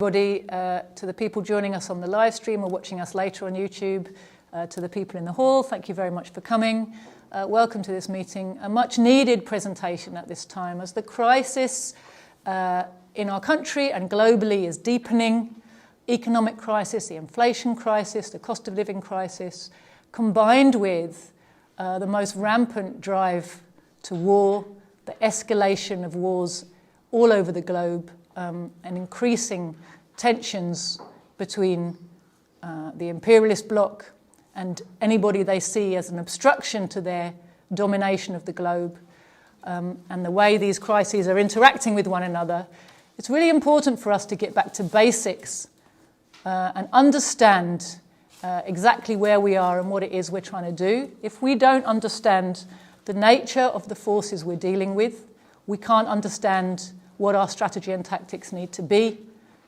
Everybody, to the people joining us on the live stream or watching us later on YouTube, to the people in the hall, thank you very much for coming. Welcome to this meeting, a much needed presentation at this time as the crisis in our country and globally is deepening. Economic crisis, the inflation crisis, the cost of living crisis, combined with the most rampant drive to war, the escalation of wars all over the globe, and increasing tensions between the imperialist bloc and anybody they see as an obstruction to their domination of the globe, and the way these crises are interacting with one another. It's really important for us to get back to basics and understand exactly where we are and what it is we're trying to do. If we don't understand the nature of the forces we're dealing with, we can't understand what our strategy and tactics need to be.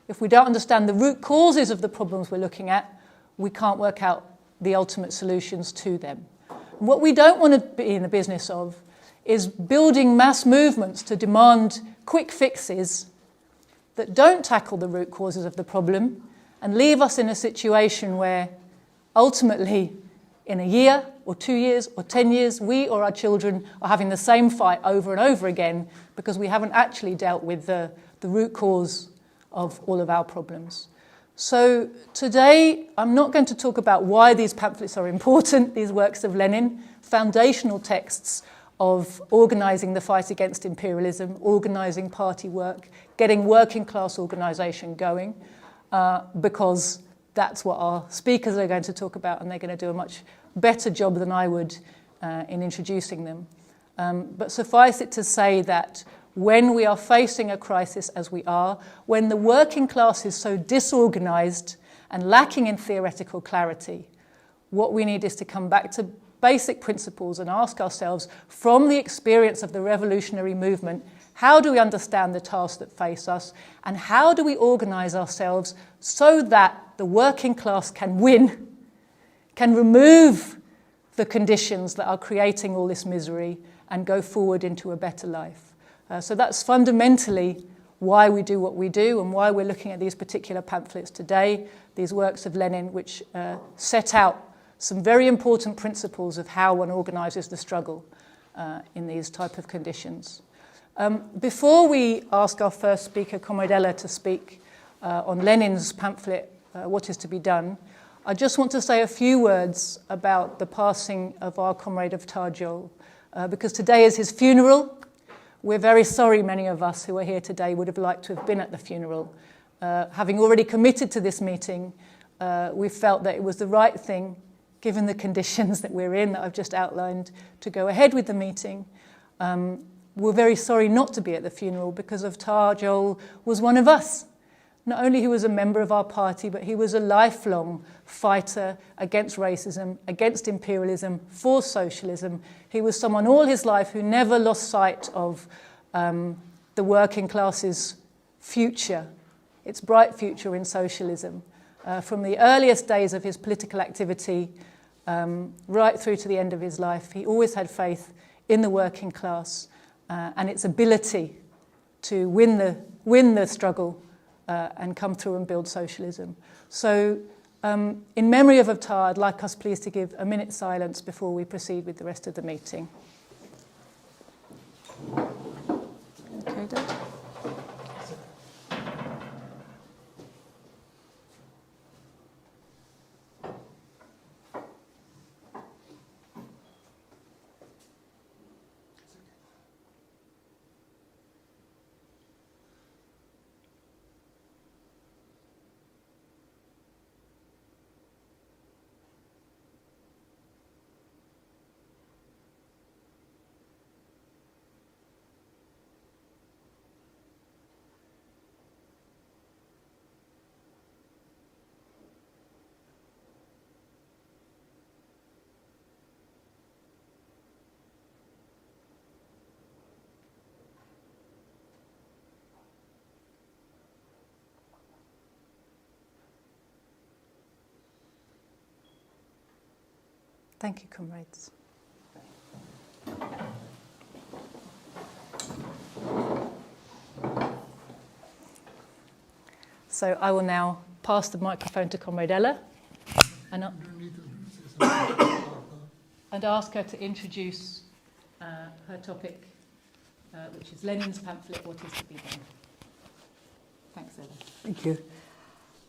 If we don't understand the root causes of the problems we're looking at, we can't work out the ultimate solutions to them. And what we don't want to be in the business of is building mass movements to demand quick fixes that don't tackle the root causes of the problem and leave us in a situation where ultimately in a year or 2 years or 10 years, we or our children are having the same fight over and over again because we haven't actually dealt with the root cause of all of our problems. So today, I'm not going to talk about why these pamphlets are important, these works of Lenin, foundational texts of organising the fight against imperialism, organising party work, getting working class organisation going, because that's what our speakers are going to talk about, and they're going to do a much better job than I would in introducing them. But suffice it to say that when we are facing a crisis as we are, when the working class is so disorganised and lacking in theoretical clarity, what we need is to come back to basic principles and ask ourselves, from the experience of the revolutionary movement, how do we understand the tasks that face us, and how do we organise ourselves so that the working class can win, can remove the conditions that are creating all this misery and go forward into a better life. So that's fundamentally why we do what we do and why we're looking at these particular pamphlets today, these works of Lenin, which set out some very important principles of how one organises the struggle in these type of conditions. Before we ask our first speaker, Comrade Ella, to speak on Lenin's pamphlet, What is to be Done, I just want to say a few words about the passing of our comrade of Joel, because today is his funeral. We're very sorry many of us who are here today would have liked to have been at the funeral. Having already committed to this meeting, we felt that it was the right thing, given the conditions that we're in, that I've just outlined, to go ahead with the meeting. We're very sorry not to be at the funeral because Joel was one of us. Not only he was a member of our party, but he was a lifelong fighter against racism, against imperialism, for socialism. He was someone all his life who never lost sight of the working class's future, its bright future in socialism. From the earliest days of his political activity right through to the end of his life, he always had faith in the working class and its ability to win the struggle and come through and build socialism. So in memory of Avtar, I'd like us please to give a minute's silence before we proceed with the rest of the meeting. Okay, Dad? Thank you, comrades. So I will now pass the microphone to Comrade Ella and ask her to introduce her topic, which is Lenin's pamphlet, What is to be done? Thanks, Ella. Thank you.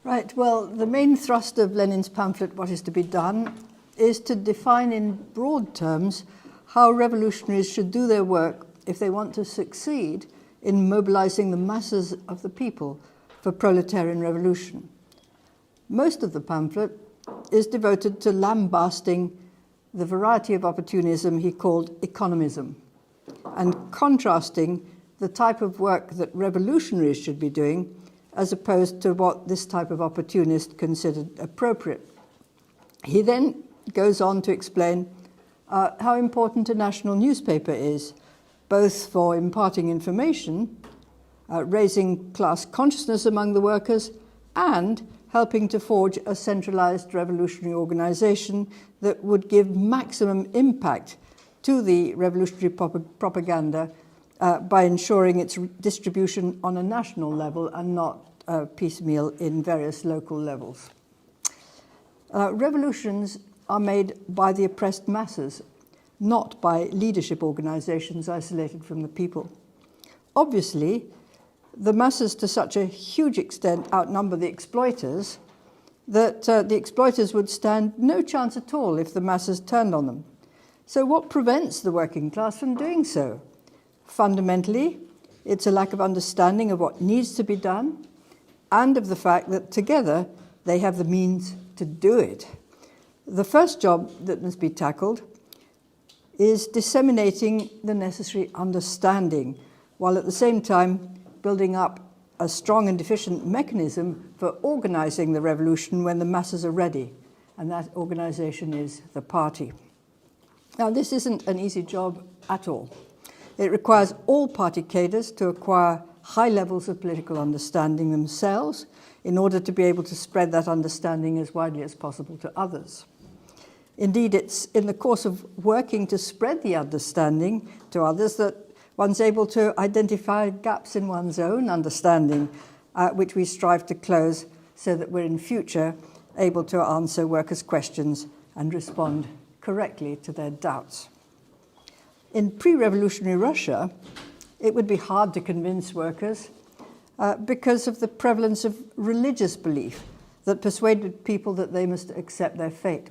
Right, well, the main thrust of Lenin's pamphlet, What is to be done, is to define in broad terms how revolutionaries should do their work if they want to succeed in mobilizing the masses of the people for proletarian revolution. Most of the pamphlet is devoted to lambasting the variety of opportunism he called economism, and contrasting the type of work that revolutionaries should be doing as opposed to what this type of opportunist considered appropriate. He then goes on to explain how important a national newspaper is, both for imparting information, raising class consciousness among the workers, and helping to forge a centralized revolutionary organization that would give maximum impact to the revolutionary propaganda by ensuring its distribution on a national level and not piecemeal in various local levels. Revolutions are made by the oppressed masses, not by leadership organizations isolated from the people. Obviously, the masses to such a huge extent outnumber the exploiters that the exploiters would stand no chance at all if the masses turned on them. So what prevents the working class from doing so? Fundamentally, it's a lack of understanding of what needs to be done and of the fact that together they have the means to do it. The first job that must be tackled is disseminating the necessary understanding, while at the same time building up a strong and efficient mechanism for organizing the revolution when the masses are ready, and that organization is the party. Now, this isn't an easy job at all. It requires all party cadres to acquire high levels of political understanding themselves in order to be able to spread that understanding as widely as possible to others. Indeed, it's in the course of working to spread the understanding to others that one's able to identify gaps in one's own understanding, which we strive to close so that we're in future able to answer workers' questions and respond correctly to their doubts. In pre-revolutionary Russia, it would be hard to convince workers because of the prevalence of religious belief that persuaded people that they must accept their fate.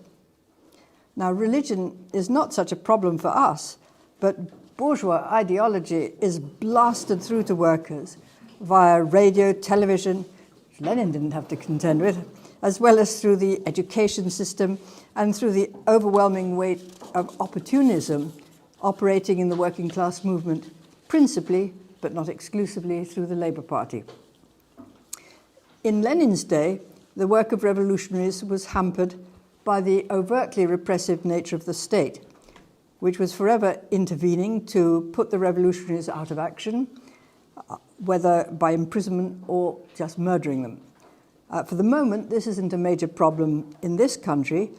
Now, religion is not such a problem for us, but bourgeois ideology is blasted through to workers via radio, television, which Lenin didn't have to contend with, as well as through the education system and through the overwhelming weight of opportunism operating in the working class movement, principally, but not exclusively, through the Labour Party. In Lenin's day, the work of revolutionaries was hampered by the overtly repressive nature of the state, which was forever intervening to put the revolutionaries out of action, whether by imprisonment or just murdering them. For the moment, this isn't a major problem in this country,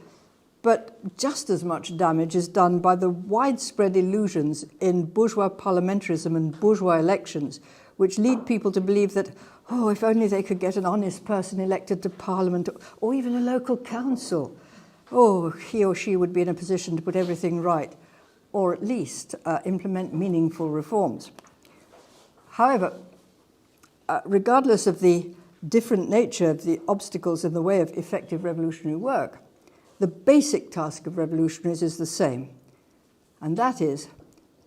but just as much damage is done by the widespread illusions in bourgeois parliamentarism and bourgeois elections, which lead people to believe that, oh, if only they could get an honest person elected to parliament or even a local council, oh, he or she would be in a position to put everything right, or at least implement meaningful reforms. However, regardless of the different nature of the obstacles in the way of effective revolutionary work, the basic task of revolutionaries is the same, and that is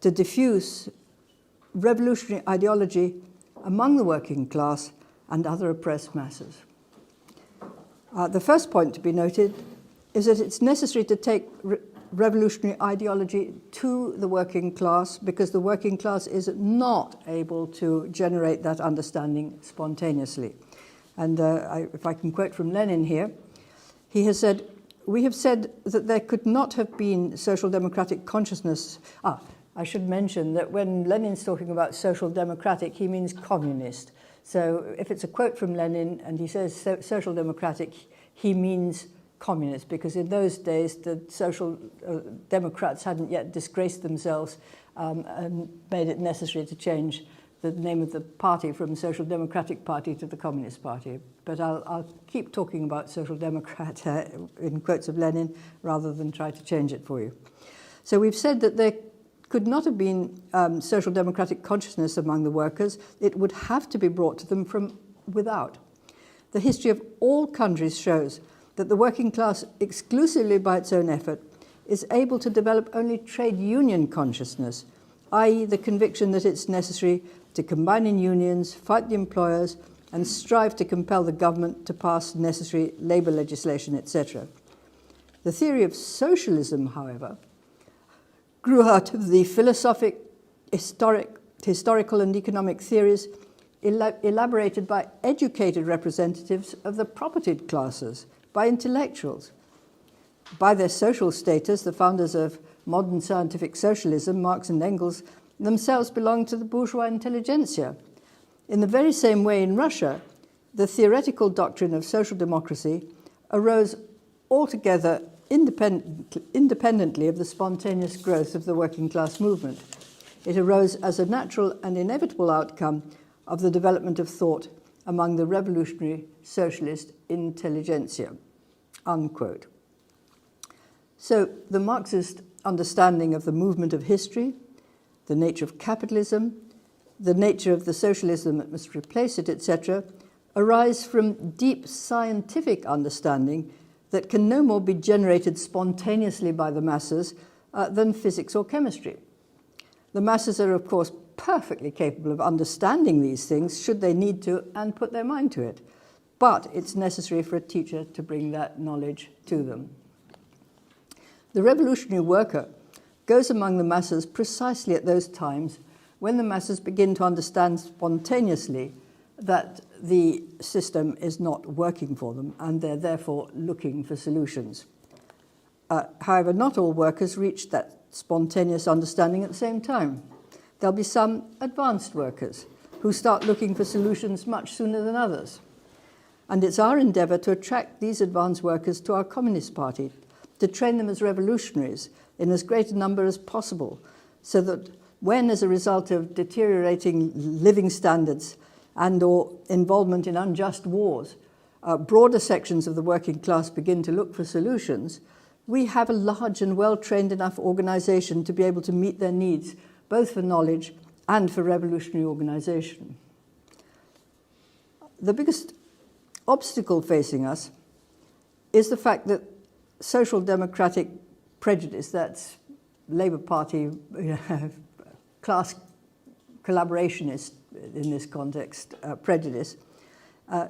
to diffuse revolutionary ideology among the working class and other oppressed masses. The first point to be noted is that it's necessary to take revolutionary ideology to the working class because the working class is not able to generate that understanding spontaneously. And if I can quote from Lenin here, he has said, "We have said that there could not have been social democratic consciousness." I should mention that when Lenin's talking about social democratic, he means communist. So if it's a quote from Lenin and he says social democratic, he means communist, because in those days the social democrats hadn't yet disgraced themselves and made it necessary to change the name of the party from Social Democratic Party to the Communist Party. but I'll keep talking about social democrat in quotes of Lenin rather than try to change it for you. So we've said that there could not have been social democratic consciousness among the workers. It would have to be brought to them from without. The history of all countries shows that the working class, exclusively by its own effort, is able to develop only trade union consciousness, i.e. the conviction that it's necessary to combine in unions, fight the employers, and strive to compel the government to pass necessary labour legislation, etc. The theory of socialism, however, grew out of the philosophic, historical and economic theories elaborated by educated representatives of the propertied classes, by intellectuals. By their social status, the founders of modern scientific socialism, Marx and Engels, themselves belonged to the bourgeois intelligentsia. In the very same way in Russia, the theoretical doctrine of social democracy arose altogether independently of the spontaneous growth of the working class movement. It arose as a natural and inevitable outcome of the development of thought among the revolutionary socialist intelligentsia, unquote. So the Marxist understanding of the movement of history, the nature of capitalism, the nature of the socialism that must replace it, etc., arise from deep scientific understanding that can no more be generated spontaneously by the masses than physics or chemistry. The masses are, of course, perfectly capable of understanding these things should they need to and put their mind to it. But it's necessary for a teacher to bring that knowledge to them. The revolutionary worker goes among the masses precisely at those times when the masses begin to understand spontaneously that the system is not working for them and they're therefore looking for solutions. However, not all workers reach that spontaneous understanding at the same time. There'll be some advanced workers who start looking for solutions much sooner than others. And it's our endeavour to attract these advanced workers to our Communist Party, to train them as revolutionaries in as great a number as possible, so that when, as a result of deteriorating living standards and or involvement in unjust wars, broader sections of the working class begin to look for solutions, we have a large and well-trained enough organisation to be able to meet their needs, both for knowledge and for revolutionary organisation. The biggest obstacle facing us is the fact that social democratic prejudice, that's Labour Party class collaborationist in this context prejudice,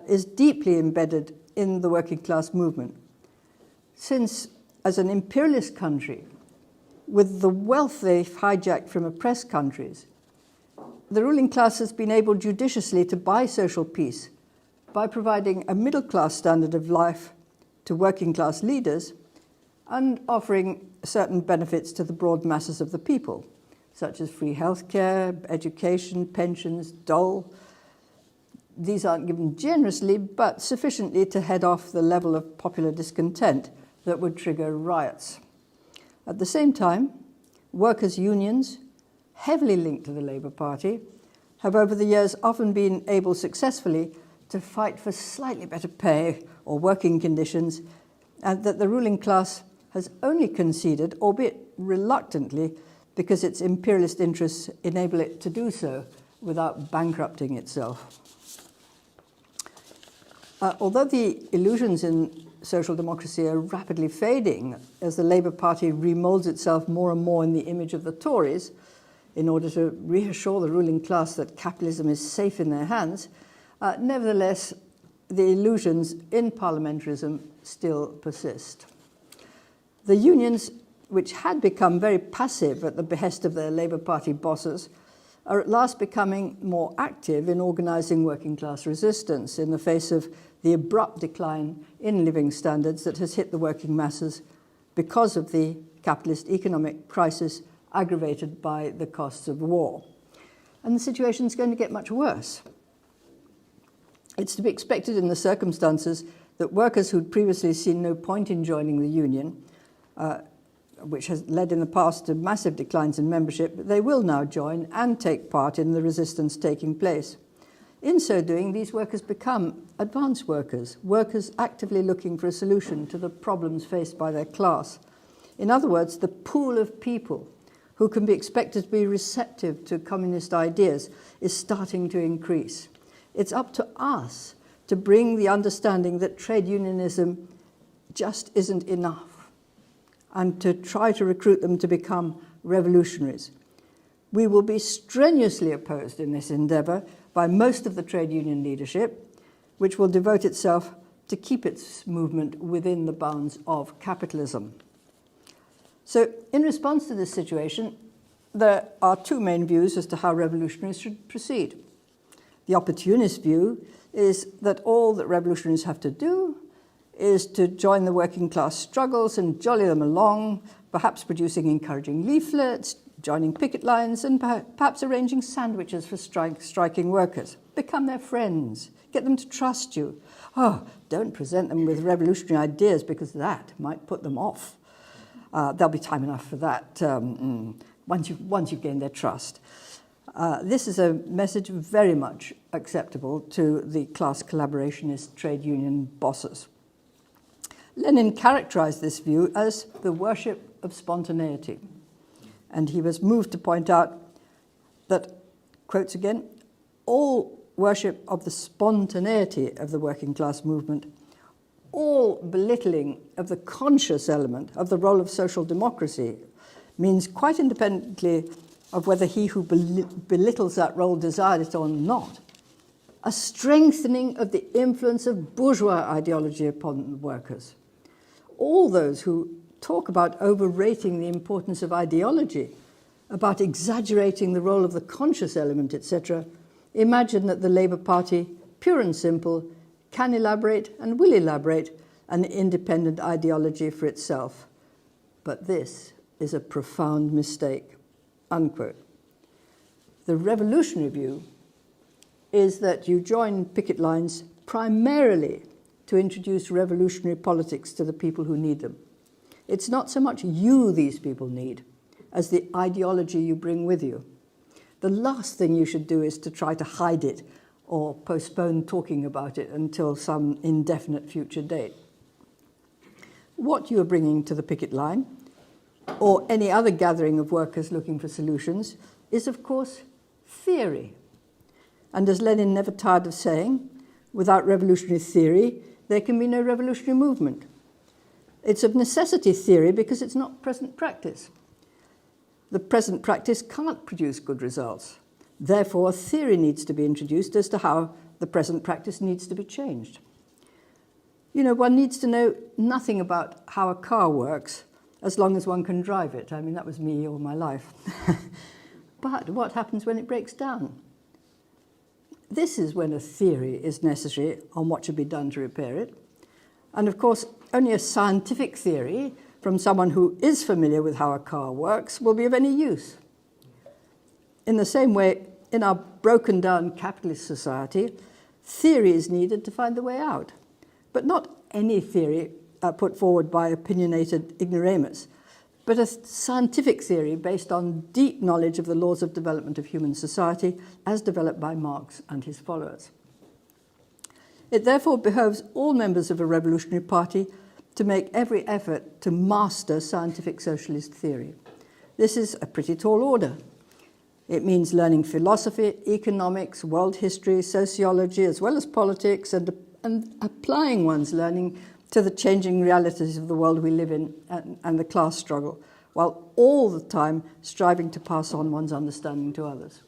is deeply embedded in the working class movement. Since, as an imperialist country, with the wealth they've hijacked from oppressed countries, the ruling class has been able judiciously to buy social peace by providing a middle-class standard of life to working class leaders and offering certain benefits to the broad masses of the people, such as free healthcare, education, pensions, dole. These aren't given generously, but sufficiently to head off the level of popular discontent that would trigger riots. At the same time, workers' unions, heavily linked to the Labour Party, have over the years often been able successfully to fight for slightly better pay or working conditions, and that the ruling class has only conceded, albeit reluctantly, because its imperialist interests enable it to do so without bankrupting itself. Although the illusions in social democracy are rapidly fading as the Labour Party remolds itself more and more in the image of the Tories in order to reassure the ruling class that capitalism is safe in their hands, nevertheless, the illusions in parliamentarism still persist. The unions, which had become very passive at the behest of their Labour Party bosses, are at last becoming more active in organising working class resistance in the face of the abrupt decline in living standards that has hit the working masses because of the capitalist economic crisis aggravated by the costs of war. And the situation is going to get much worse. It's to be expected in the circumstances that workers who'd previously seen no point in joining the union, which has led in the past to massive declines in membership, they will now join and take part in the resistance taking place. In so doing, these workers become advanced workers, workers actively looking for a solution to the problems faced by their class. In other words, the pool of people who can be expected to be receptive to communist ideas is starting to increase. It's up to us to bring the understanding that trade unionism just isn't enough and to try to recruit them to become revolutionaries. We will be strenuously opposed in this endeavour by most of the trade union leadership, which will devote itself to keep its movement within the bounds of capitalism. So, in response to this situation, there are two main views as to how revolutionaries should proceed. The opportunist view is that all that revolutionaries have to do is to join the working class struggles and jolly them along, perhaps producing encouraging leaflets, joining picket lines, and perhaps arranging sandwiches for striking workers. Become their friends. Get them to trust you. Oh, don't present them with revolutionary ideas because that might put them off. There'll be time enough for that once you've gained their trust. This is a message very much acceptable to the class collaborationist trade union bosses. Lenin characterized this view as the worship of spontaneity. And he was moved to point out that, quotes again, all worship of the spontaneity of the working class movement, all belittling of the conscious element of the role of social democracy means, quite independently of whether he who belittles that role desired it or not, a strengthening of the influence of bourgeois ideology upon workers. All those who talk about overrating the importance of ideology, about exaggerating the role of the conscious element, etc., imagine that the Labour Party, pure and simple, can elaborate and will elaborate an independent ideology for itself. But this is a profound mistake, unquote. The revolutionary view is that you join picket lines primarily to introduce revolutionary politics to the people who need them. It's not so much you these people need as the ideology you bring with you. The last thing you should do is to try to hide it or postpone talking about it until some indefinite future date. What you are bringing to the picket line, or any other gathering of workers looking for solutions, is, of course, theory. And as Lenin never tired of saying, without revolutionary theory, there can be no revolutionary movement. It's of necessity theory because it's not present practice. The present practice can't produce good results. Therefore, a theory needs to be introduced as to how the present practice needs to be changed. You know, one needs to know nothing about how a car works as long as one can drive it. I mean, that was me all my life. But what happens when it breaks down? This is when a theory is necessary on what should be done to repair it. And of course, only a scientific theory from someone who is familiar with how a car works will be of any use. In the same way, in our broken down capitalist society, theory is needed to find the way out. But not any theory put forward by opinionated ignoramus, but a scientific theory based on deep knowledge of the laws of development of human society as developed by Marx and his followers. It therefore behoves all members of a revolutionary party to make every effort to master scientific socialist theory. This is a pretty tall order. It means learning philosophy, economics, world history, sociology, as well as politics, and applying one's learning to the changing realities of the world we live in and the class struggle, while all the time striving to pass on one's understanding to others.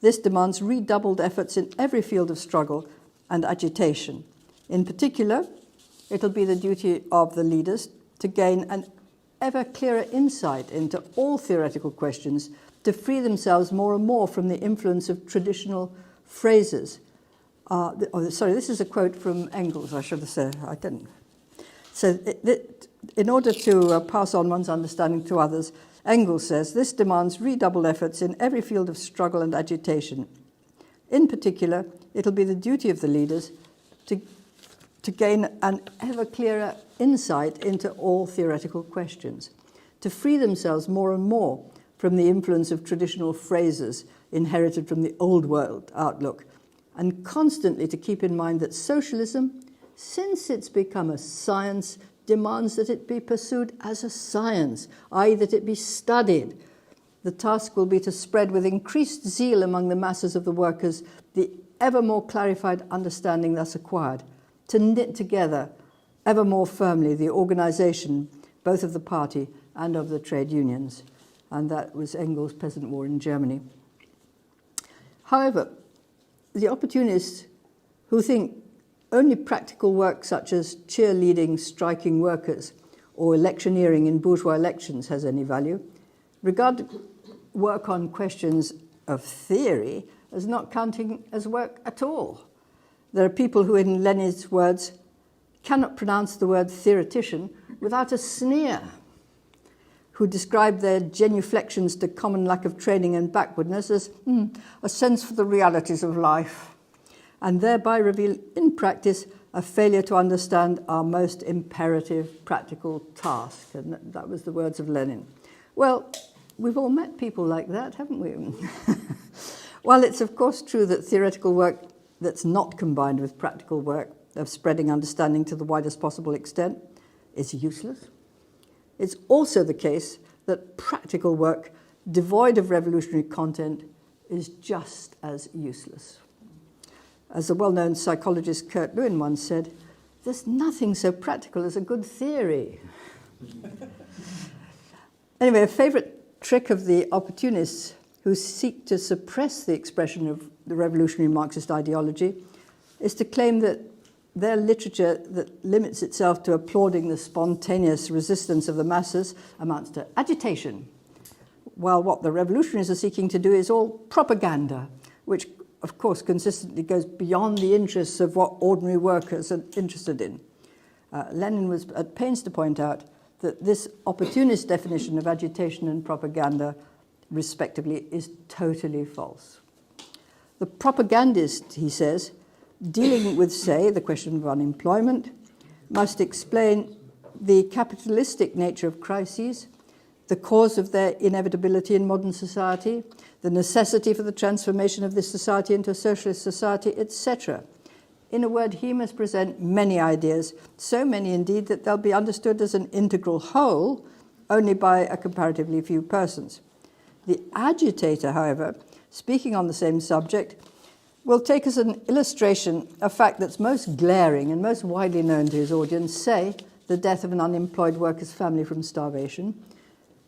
This demands redoubled efforts in every field of struggle and agitation. In particular, it'll be the duty of the leaders to gain an ever clearer insight into all theoretical questions, to free themselves more and more from the influence of traditional phrases. This is a quote from Engels, I should have said. I didn't. So in order to pass on one's understanding to others, Engels says, this demands redoubled efforts in every field of struggle and agitation. In particular, it'll be the duty of the leaders to gain an ever clearer insight into all theoretical questions, to free themselves more and more from the influence of traditional phrases inherited from the old world outlook, and constantly to keep in mind that socialism, since it's become a science, demands that it be pursued as a science, i.e. that it be studied. The task will be to spread with increased zeal among the masses of the workers the ever more clarified understanding thus acquired, to knit together ever more firmly the organisation both of the party and of the trade unions. And that was Engels' Peasant War in Germany. However, the opportunists who think only practical work such as cheerleading striking workers or electioneering in bourgeois elections has any value regard work on questions of theory as not counting as work at all. There are people who, in Lenin's words, cannot pronounce the word theoretician without a sneer, who describe their genuflections to common lack of training and backwardness as a sense for the realities of life, and thereby reveal in practice a failure to understand our most imperative practical task. And that was the words of Lenin. Well, we've all met people like that, haven't we? While it's of course true that theoretical work that's not combined with practical work of spreading understanding to the widest possible extent is useless, it's also the case that practical work devoid of revolutionary content is just as useless. As the well-known psychologist Kurt Lewin once said, there's nothing so practical as a good theory. Anyway, a favourite trick of the opportunists who seek to suppress the expression of the revolutionary Marxist ideology is to claim that their literature that limits itself to applauding the spontaneous resistance of the masses amounts to agitation, while what the revolutionaries are seeking to do is all propaganda, which of course consistently goes beyond the interests of what ordinary workers are interested in. Lenin was at pains to point out that this opportunist definition of agitation and propaganda, respectively, is totally false. The propagandist, he says, dealing with, say, the question of unemployment, must explain the capitalistic nature of crises, the cause of their inevitability in modern society, the necessity for the transformation of this society into a socialist society, etc. In a word, he must present many ideas, so many indeed that they'll be understood as an integral whole only by a comparatively few persons. The agitator, however, speaking on the same subject, will take as an illustration a fact that's most glaring and most widely known to his audience, say, the death of an unemployed worker's family from starvation,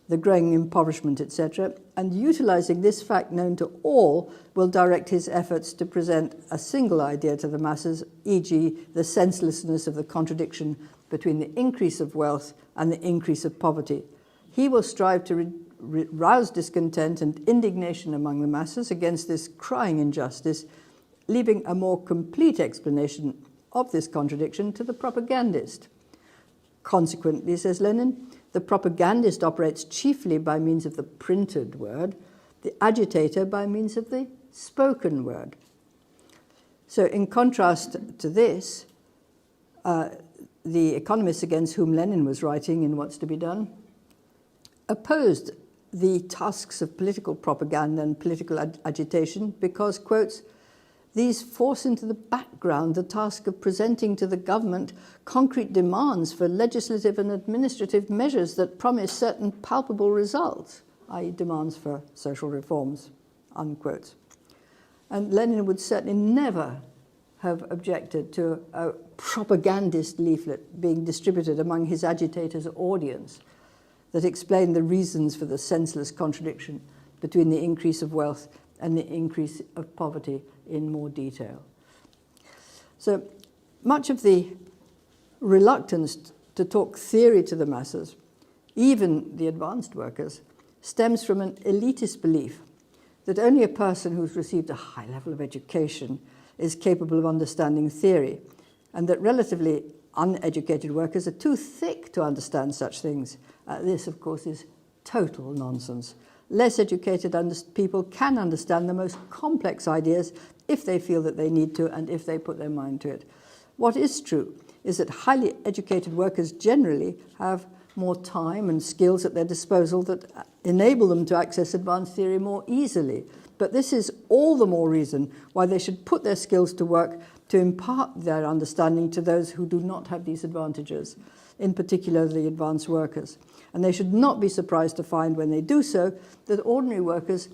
the growing impoverishment, etc., and utilizing this fact known to all will direct his efforts to present a single idea to the masses, e.g. the senselessness of the contradiction between the increase of wealth and the increase of poverty. He will strive to rouse discontent and indignation among the masses against this crying injustice, leaving a more complete explanation of this contradiction to the propagandist. Consequently, says Lenin, the propagandist operates chiefly by means of the printed word, the agitator by means of the spoken word. So in contrast to this, the economists against whom Lenin was writing in What's to Be Done opposed the tasks of political propaganda and political agitation because, quotes, these force into the background the task of presenting to the government concrete demands for legislative and administrative measures that promise certain palpable results, i.e. demands for social reforms, unquote. And Lenin would certainly never have objected to a propagandist leaflet being distributed among his agitators' audience that explained the reasons for the senseless contradiction between the increase of wealth and the increase of poverty in more detail. So much of the reluctance to talk theory to the masses, even the advanced workers, stems from an elitist belief that only a person who's received a high level of education is capable of understanding theory, and that relatively uneducated workers are too thick to understand such things. This, of course, is total nonsense. Less educated people can understand the most complex ideas if they feel that they need to and if they put their mind to it. What is true is that highly educated workers generally have more time and skills at their disposal that enable them to access advanced theory more easily. But this is all the more reason why they should put their skills to work to impart their understanding to those who do not have these advantages, in particular the advanced workers. And they should not be surprised to find when they do so that ordinary workers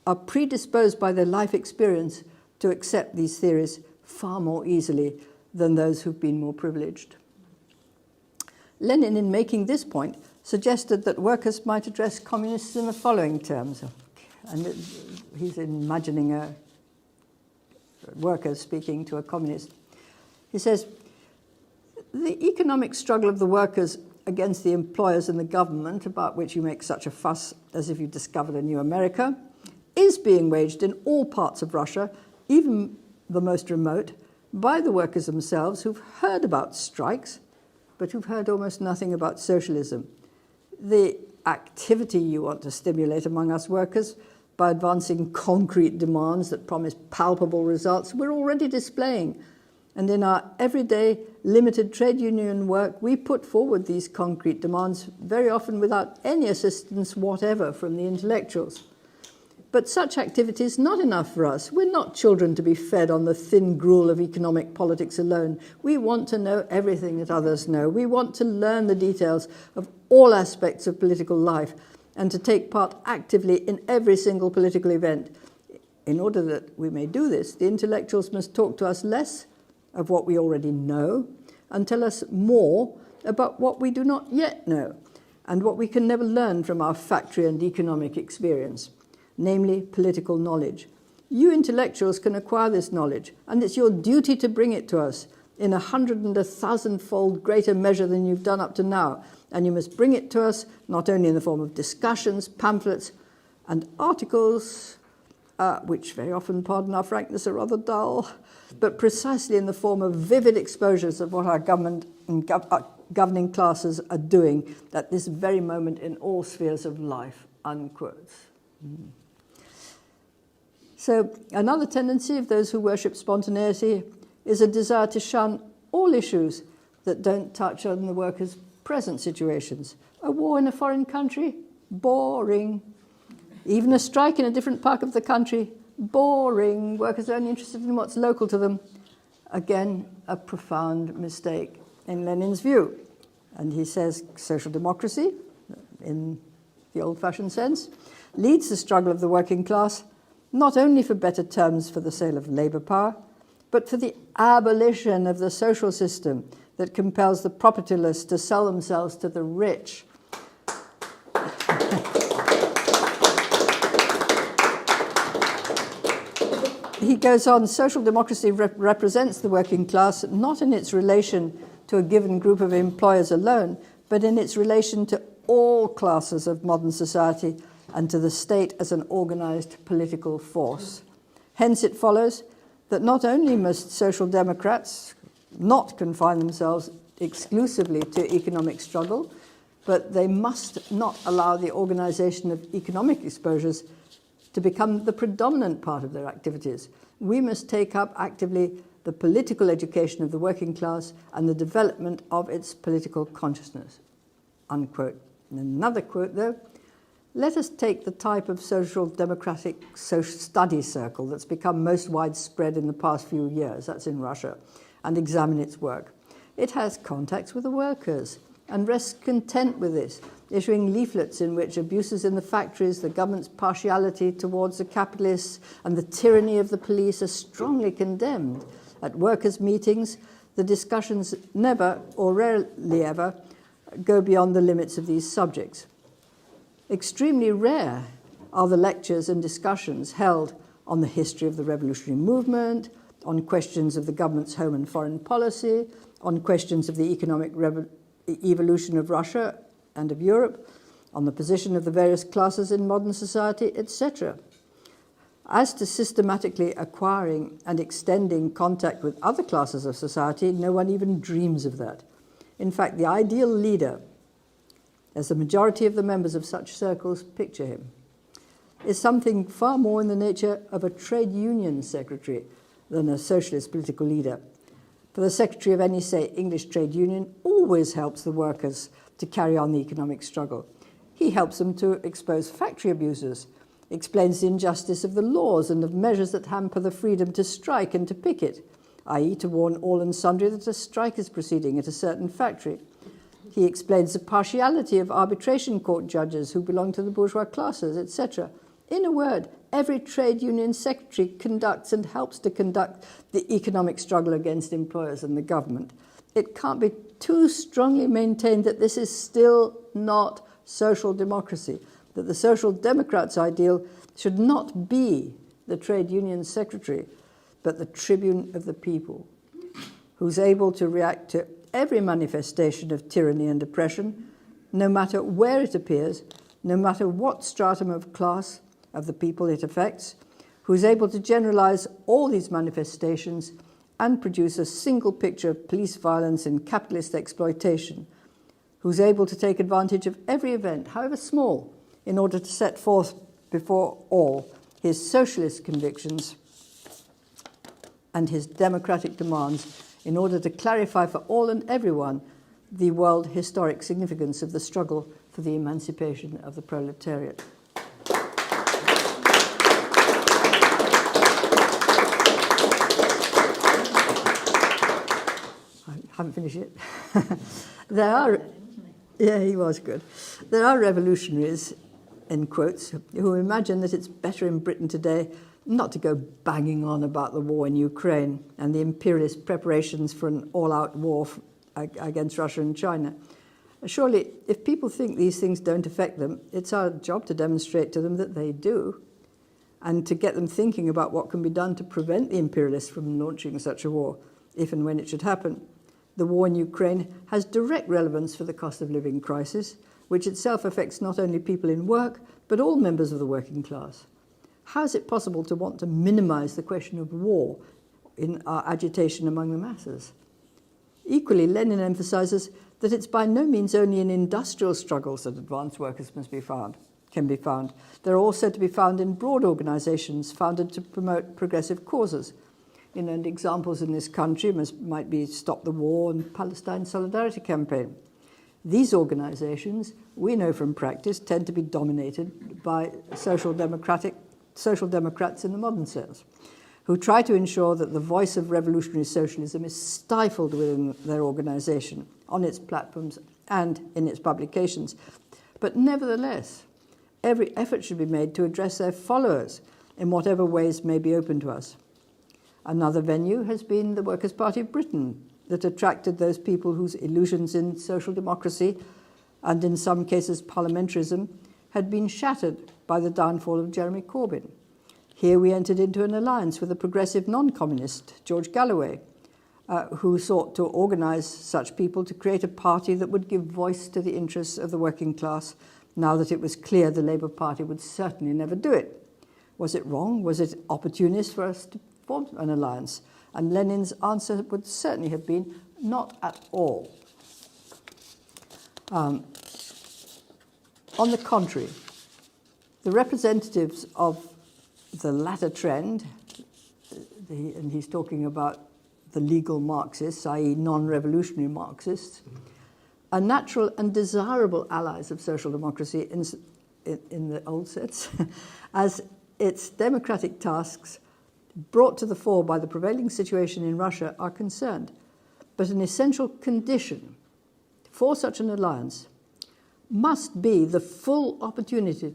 are predisposed by their life experience to accept these theories far more easily than those who've been more privileged. Lenin, in making this point, suggested that workers might address communists in the following terms. And he's imagining a worker speaking to a communist. He says, the economic struggle of the workers against the employers and the government, about which you make such a fuss as if you discovered a new America, is being waged in all parts of Russia, even the most remote, by the workers themselves who've heard about strikes, but who've heard almost nothing about socialism. The activity you want to stimulate among us workers by advancing concrete demands that promise palpable results, we're already displaying. And in our everyday limited trade union work, we put forward these concrete demands very often without any assistance whatever from the intellectuals. But such activity is not enough for us. We're not children to be fed on the thin gruel of economic politics alone. We want to know everything that others know. We want to learn the details of all aspects of political life and to take part actively in every single political event. In order that we may do this, the intellectuals must talk to us less of what we already know and tell us more about what we do not yet know and what we can never learn from our factory and economic experience, namely political knowledge. You intellectuals can acquire this knowledge, and it's your duty to bring it to us in 100 and 1,000-fold greater measure than you've done up to now. And you must bring it to us not only in the form of discussions, pamphlets, and articles, which very often, pardon our frankness, are rather dull, but precisely in the form of vivid exposures of what our government and governing classes are doing at this very moment in all spheres of life, unquote. So another tendency of those who worship spontaneity is a desire to shun all issues that don't touch on the workers' present situations. A war in a foreign country? Boring. Even a strike in a different part of the country? Boring. Workers are only interested in what's local to them. Again, a profound mistake in Lenin's view. And he says social democracy, in the old-fashioned sense, leads the struggle of the working class not only for better terms for the sale of labour power, but for the abolition of the social system that compels the propertyless to sell themselves to the rich. He goes on, social democracy represents the working class not in its relation to a given group of employers alone, but in its relation to all classes of modern society and to the state as an organized political force. Hence it follows that not only must social democrats not confine themselves exclusively to economic struggle, but they must not allow the organization of economic exposures to become the predominant part of their activities. We must take up actively the political education of the working class and the development of its political consciousness, unquote. And another quote, though, let us take the type of social democratic social study circle that's become most widespread in the past few years, that's in Russia, and examine its work. It has contacts with the workers and rests content with this, issuing leaflets in which abuses in the factories, the government's partiality towards the capitalists, and the tyranny of the police are strongly condemned. At workers' meetings, the discussions never, or rarely ever, go beyond the limits of these subjects. Extremely rare are the lectures and discussions held on the history of the revolutionary movement, on questions of the government's home and foreign policy, on questions of the economic evolution of Russia and of Europe, on the position of the various classes in modern society, etc. As to systematically acquiring and extending contact with other classes of society, no one even dreams of that. In fact, the ideal leader, as the majority of the members of such circles picture him, is something far more in the nature of a trade union secretary than a socialist political leader. For the secretary of any, say, English trade union always helps the workers to carry on the economic struggle. He helps them to expose factory abusers explains the injustice of the laws and of measures that hamper the freedom to strike and to picket, i.e. to warn all and sundry that a strike is proceeding at a certain factory. He explains the partiality of arbitration court judges who belong to the bourgeois classes, etc. In a word, every trade union secretary conducts and helps to conduct the economic struggle against employers and the government. It can't be too strongly maintained that this is still not social democracy, that the Social Democrats' ideal should not be the trade union secretary, but the tribune of the people, who's able to react to every manifestation of tyranny and oppression, no matter where it appears, no matter what stratum of class of the people it affects, who's able to generalize all these manifestations and produce a single picture of police violence and capitalist exploitation, who's able to take advantage of every event, however small, in order to set forth before all his socialist convictions and his democratic demands in order to clarify for all and everyone the world historic significance of the struggle for the emancipation of the proletariat. I haven't finished yet. Yeah, he was good. There are revolutionaries, in quotes, who imagine that it's better in Britain today not to go banging on about the war in Ukraine and the imperialist preparations for an all-out war against Russia and China. Surely, if people think these things don't affect them, it's our job to demonstrate to them that they do, and to get them thinking about what can be done to prevent the imperialists from launching such a war, if and when it should happen. The war in Ukraine has direct relevance for the cost of living crisis, which itself affects not only people in work, but all members of the working class. How is it possible to want to minimize the question of war in our agitation among the masses? Equally, Lenin emphasizes that it's by no means only in industrial struggles that advanced workers can be found. They're also to be found in broad organizations founded to promote progressive causes. And examples in this country might be Stop the War and Palestine Solidarity Campaign. These organizations, we know from practice, tend to be dominated by social democrats in the modern sense, who try to ensure that the voice of revolutionary socialism is stifled within their organization, on its platforms and in its publications. But nevertheless, every effort should be made to address their followers in whatever ways may be open to us. Another venue has been the Workers' Party of Britain, that attracted those people whose illusions in social democracy, and in some cases parliamentarism, had been shattered by the downfall of Jeremy Corbyn. Here we entered into an alliance with a progressive non-communist, George Galloway, who sought to organise such people to create a party that would give voice to the interests of the working class, now that it was clear the Labour Party would certainly never do it. Was it wrong? Was it opportunist for us to form an alliance? And Lenin's answer would certainly have been, not at all. On the contrary, the representatives of the latter trend, and he's talking about the legal Marxists, i.e. non-revolutionary Marxists, are natural and desirable allies of social democracy in the old sense, as its democratic tasks brought to the fore by the prevailing situation in Russia are concerned. But an essential condition for such an alliance must be the full opportunity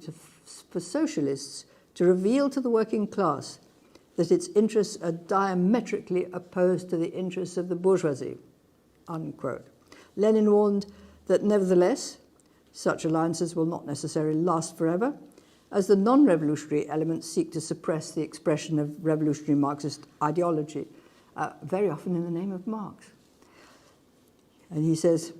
for socialists to reveal to the working class that its interests are diametrically opposed to the interests of the bourgeoisie, unquote. Lenin warned that nevertheless, such alliances will not necessarily last forever, as the non-revolutionary elements seek to suppress the expression of revolutionary Marxist ideology, very often in the name of Marx. And he says,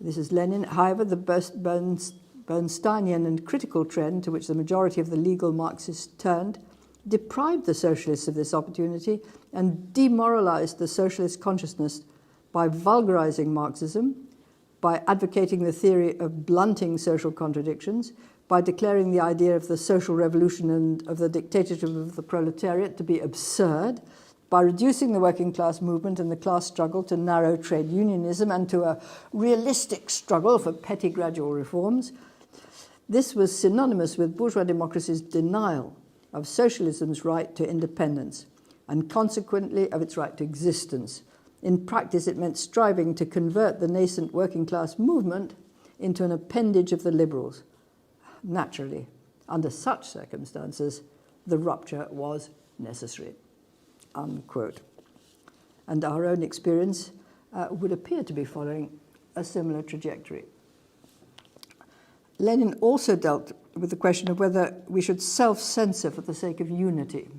this is Lenin, however, the Bernsteinian and critical trend to which the majority of the legal Marxists turned deprived the socialists of this opportunity and demoralized the socialist consciousness by vulgarizing Marxism, by advocating the theory of blunting social contradictions, by declaring the idea of the social revolution and of the dictatorship of the proletariat to be absurd, by reducing the working class movement and the class struggle to narrow trade unionism and to a realistic struggle for petty gradual reforms, This was synonymous with bourgeois democracy's denial of socialism's right to independence and consequently of its right to existence. In practice, it meant striving to convert the nascent working class movement into an appendage of the liberals. Naturally, under such circumstances, the rupture was necessary, unquote. And our own experience would appear to be following a similar trajectory. Lenin also dealt with the question of whether we should self-censor for the sake of unity.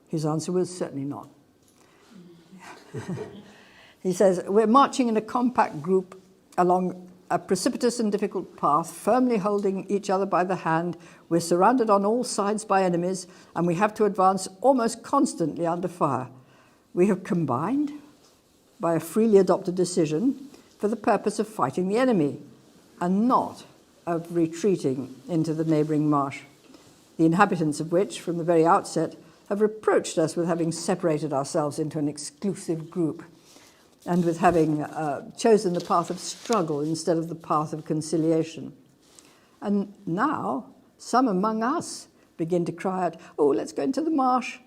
His answer was certainly not. He says, we're marching in a compact group along a precipitous and difficult path, firmly holding each other by the hand. We're surrounded on all sides by enemies, and we have to advance almost constantly under fire. We have combined, by a freely adopted decision, for the purpose of fighting the enemy, and not of retreating into the neighbouring marsh, the inhabitants of which, from the very outset, have reproached us with having separated ourselves into an exclusive group and with having chosen the path of struggle instead of the path of conciliation. And now, some among us begin to cry out, oh, let's go into the marsh.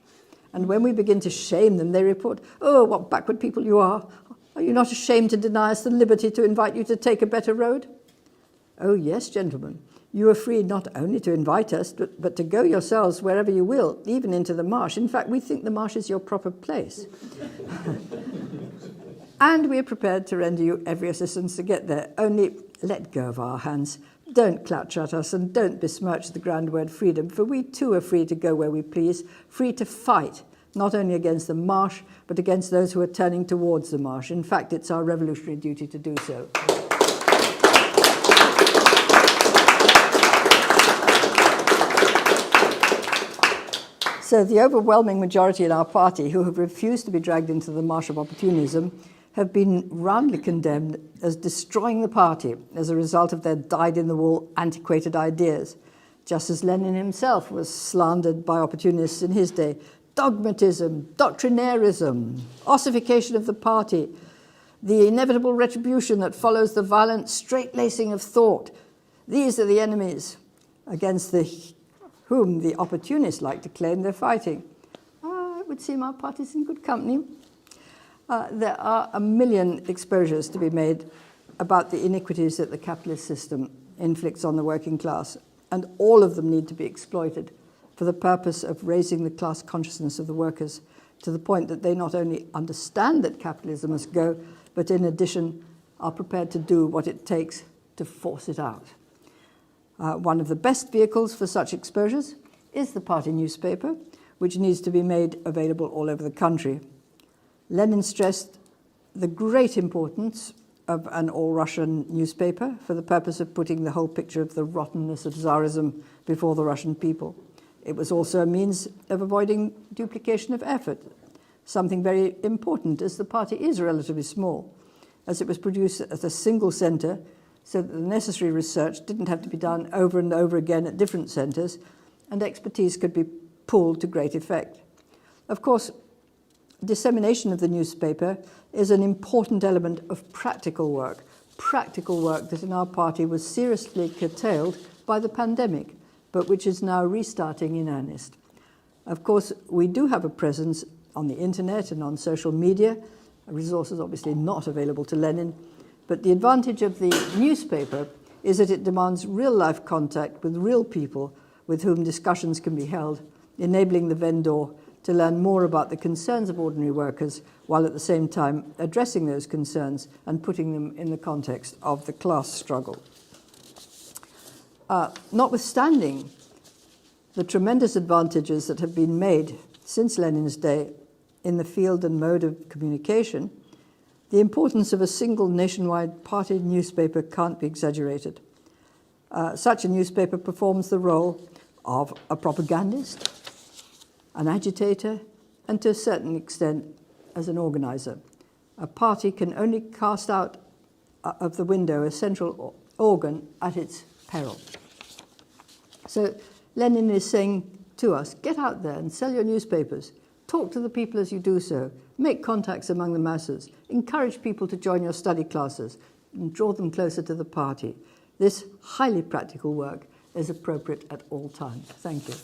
And when we begin to shame them, they report, oh, what backward people you are. Are you not ashamed to deny us the liberty to invite you to take a better road? Oh, yes, gentlemen, you are free not only to invite us, but to go yourselves wherever you will, even into the marsh. In fact, we think the marsh is your proper place. And we are prepared to render you every assistance to get there. Only let go of our hands. Don't clutch at us and don't besmirch the grand word freedom, for we too are free to go where we please, free to fight, not only against the marsh, but against those who are turning towards the marsh. In fact, it's our revolutionary duty to do so. So the overwhelming majority in our party who have refused to be dragged into the marsh of opportunism have been roundly condemned as destroying the party as a result of their dyed-in-the-wool, antiquated ideas, just as Lenin himself was slandered by opportunists in his day. Dogmatism, doctrinarism, ossification of the party, the inevitable retribution that follows the violent straight-lacing of thought. These are the enemies against whom the opportunists like to claim they're fighting. It would seem our party's in good company. There are a million exposures to be made about the iniquities that the capitalist system inflicts on the working class, and all of them need to be exploited for the purpose of raising the class consciousness of the workers to the point that they not only understand that capitalism must go, but in addition are prepared to do what it takes to force it out. One of the best vehicles for such exposures is the party newspaper, which needs to be made available all over the country. Lenin stressed the great importance of an all-Russian newspaper for the purpose of putting the whole picture of the rottenness of Tsarism before the Russian people. It was also a means of avoiding duplication of effort, something very important as the party is relatively small, as it was produced at a single centre so that the necessary research didn't have to be done over and over again at different centres, and expertise could be pooled to great effect. Of course, dissemination of the newspaper is an important element of practical work that in our party was seriously curtailed by the pandemic, but which is now restarting in earnest. Of course, we do have a presence on the internet and on social media, resources obviously not available to Lenin, but the advantage of the newspaper is that it demands real-life contact with real people with whom discussions can be held, enabling the vendor to learn more about the concerns of ordinary workers while at the same time addressing those concerns and putting them in the context of the class struggle. Notwithstanding the tremendous advantages that have been made since Lenin's day in the field and mode of communication, the importance of a single nationwide party newspaper can't be exaggerated. Such a newspaper performs the role of a propagandist, an agitator, and to a certain extent, as an organizer. A party can only cast out of the window a central organ at its peril. So Lenin is saying to us, get out there and sell your newspapers. Talk to the people as you do so. Make contacts among the masses. Encourage people to join your study classes and draw them closer to the party. this highly practical work is appropriate at all times. Thank you.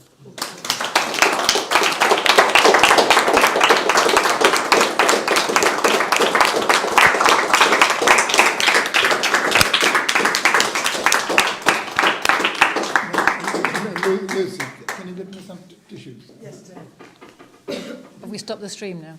Lucy, can you give me some tissues? Have we stopped the stream now?